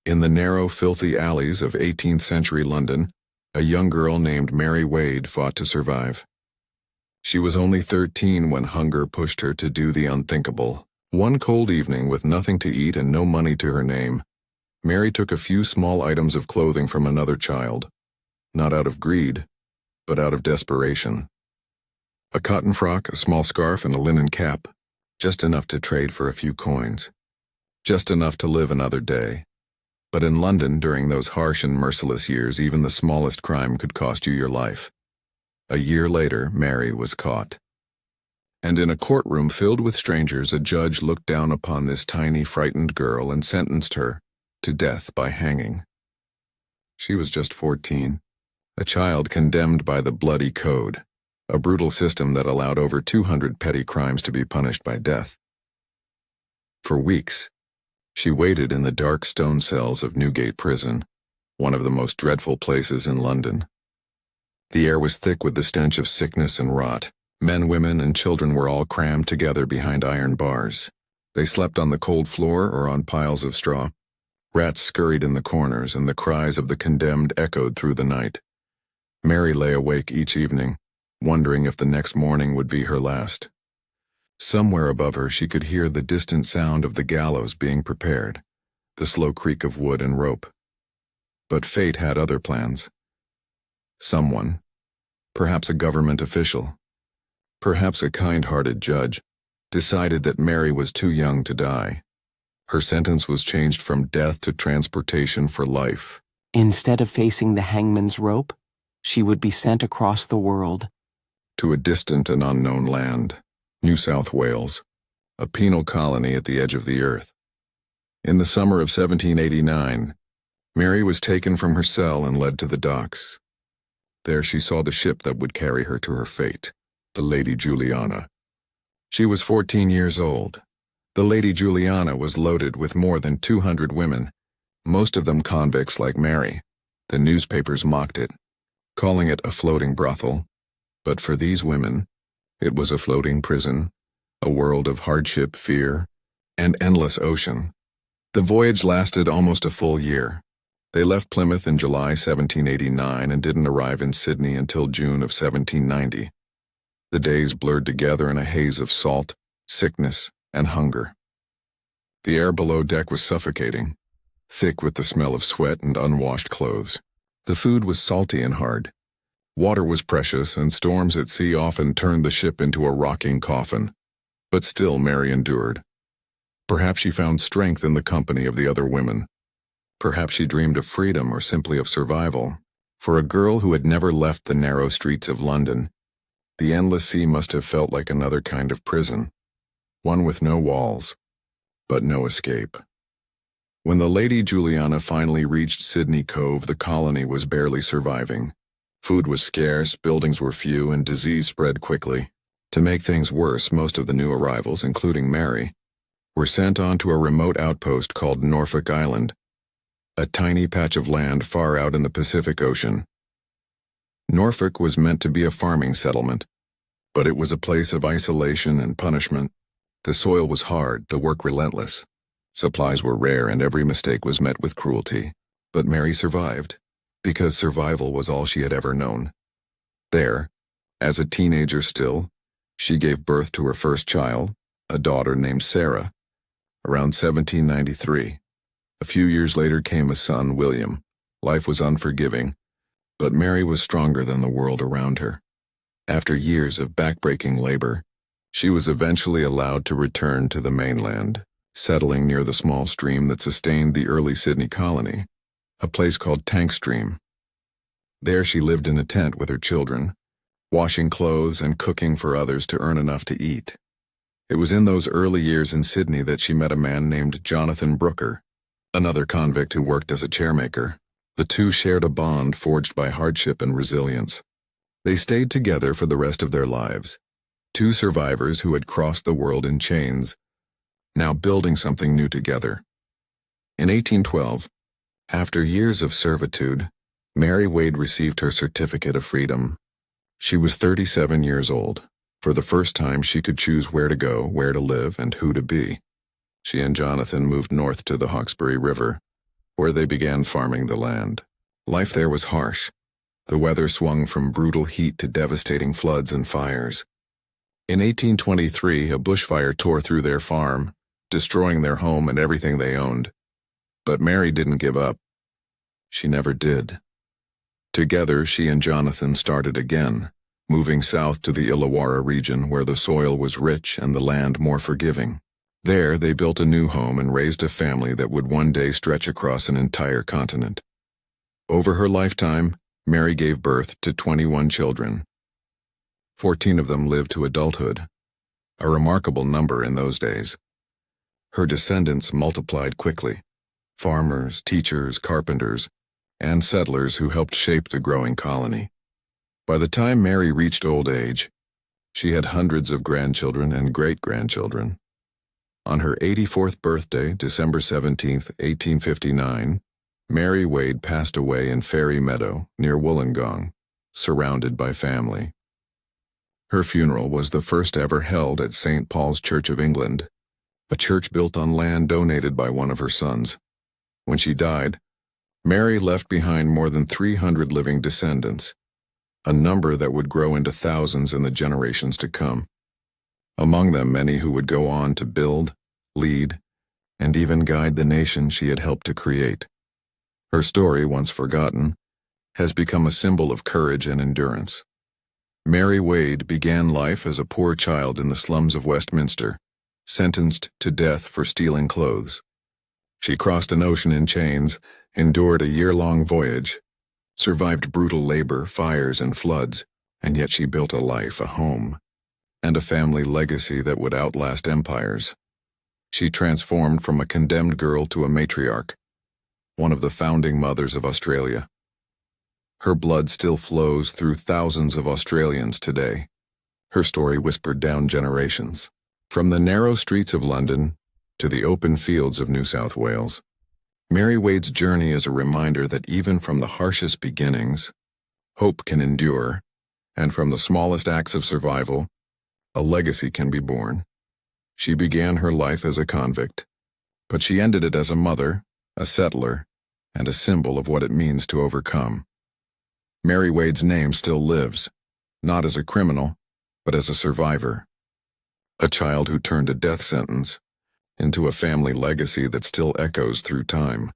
In the narrow, filthy alleys of 18th-century London, a young girl named Mary Wade fought to survive. She was only 13 when hunger pushed her to do the unthinkable. One cold evening, with nothing to eat and no money to her name, Mary took a few small items of clothing from another child, not out of greed, but out of desperation. A cotton frock, a small scarf, and a linen cap, just enough to trade for a few coins, just enough to live another day. But in London, during those harsh and merciless years, even the smallest crime could cost you your life. A year later, Mary was caught. And in a courtroom filled with strangers, a judge looked down upon this tiny, frightened girl and sentenced her to death by hanging. She was just 14, a child condemned by the bloody code, a brutal system that allowed over 200 petty crimes to be punished by death. For weeks, she waited in the dark stone cells of Newgate Prison, one of the most dreadful places in London. The air was thick with the stench of sickness and rot. Men, women, and children were all crammed together behind iron bars. They slept on the cold floor or on piles of straw. Rats scurried in the corners, and the cries of the condemned echoed through the night. Mary lay awake each evening, wondering if the next morning would be her last. Somewhere above her she could hear the distant sound of the gallows being prepared, the slow creak of wood and rope. But fate had other plans. Someone, perhaps a government official, perhaps a kind-hearted judge, decided that Mary was too young to die. Her sentence was changed from death to transportation for life. Instead of facing the hangman's rope, she would be sent across the world. To a distant and unknown land, New South Wales, a penal colony at the edge of the earth. In the summer of 1789, Mary was taken from her cell and led to the docks. There she saw the ship that would carry her to her fate, the Lady Juliana. She was 14 years old. The Lady Juliana was loaded with more than 200 women, most of them convicts like Mary. The newspapers mocked it, calling it a floating brothel. But for these women, it was a floating prison, a world of hardship, fear, and endless ocean. The voyage lasted almost a full year. They left Plymouth in July 1789 and didn't arrive in Sydney until June of 1790. The days blurred together in a haze of salt, sickness, and hunger. The air below deck was suffocating, thick with the smell of sweat and unwashed clothes. The food was salty and hard. Water was precious, and storms at sea often turned the ship into a rocking coffin. But still Mary endured. Perhaps she found strength in the company of the other women. Perhaps she dreamed of freedom or simply of survival. For a girl who had never left the narrow streets of London, the endless sea must have felt like another kind of prison, one with no walls, but no escape. When the Lady Juliana finally reached Sydney Cove, the colony was barely surviving. Food was scarce, buildings were few, and disease spread quickly. To make things worse, most of the new arrivals, including Mary, were sent on to a remote outpost called Norfolk Island, a tiny patch of land far out in the Pacific Ocean. Norfolk was meant to be a farming settlement, but it was a place of isolation and punishment. The soil was hard, the work relentless. Supplies were rare, and every mistake was met with cruelty. But Mary survived, because survival was all she had ever known. There, as a teenager still, she gave birth to her first child, a daughter named Sarah, around 1793. A few years later came a son, William. Life was unforgiving, but Mary was stronger than the world around her. After years of backbreaking labor, she was eventually allowed to return to the mainland, settling near the small stream that sustained the early Sydney colony, a place called Tank Stream. There she lived in a tent with her children, washing clothes and cooking for others to earn enough to eat. It was in those early years in Sydney that she met a man named Jonathan Brooker, another convict who worked as a chairmaker. The two shared a bond forged by hardship and resilience. They stayed together for the rest of their lives, two survivors who had crossed the world in chains, now building something new together. In 1812, after years of servitude, Mary Wade received her certificate of freedom. She was 37 years old. For the first time, she could choose where to go, where to live, and who to be. She and Jonathan moved north to the Hawkesbury River, where they began farming the land. Life there was harsh. The weather swung from brutal heat to devastating floods and fires. In 1823, a bushfire tore through their farm, destroying their home and everything they owned. But Mary didn't give up. She never did. Together, she and Jonathan started again, moving south to the Illawarra region where the soil was rich and the land more forgiving. There, they built a new home and raised a family that would one day stretch across an entire continent. Over her lifetime, Mary gave birth to 21 children. 14 of them lived to adulthood, a remarkable number in those days. Her descendants multiplied quickly: farmers, teachers, carpenters, and settlers who helped shape the growing colony. By the time Mary reached old age, she had hundreds of grandchildren and great-grandchildren. On her 84th birthday, December 17, 1859, Mary Wade passed away in Fairy Meadow, near Wollongong, surrounded by family. Her funeral was the first ever held at St. Paul's Church of England, a church built on land donated by one of her sons. When she died, Mary left behind more than 300 living descendants, a number that would grow into thousands in the generations to come. Among them, many who would go on to build, lead, and even guide the nation she had helped to create. Her story, once forgotten, has become a symbol of courage and endurance. Mary Wade began life as a poor child in the slums of Westminster, sentenced to death for stealing clothes. She crossed an ocean in chains, endured a year-long voyage, survived brutal labor, fires, and floods, and yet she built a life, a home, and a family legacy that would outlast empires. She transformed from a condemned girl to a matriarch, one of the founding mothers of Australia. Her blood still flows through thousands of Australians today. Her story whispered down generations. From the narrow streets of London to the open fields of New South Wales, Mary Wade's journey is a reminder that even from the harshest beginnings, hope can endure, and from the smallest acts of survival, a legacy can be born. She began her life as a convict, but she ended it as a mother, a settler, and a symbol of what it means to overcome. Mary Wade's name still lives, not as a criminal, but as a survivor. A child who turned a death sentence into a family legacy that still echoes through time.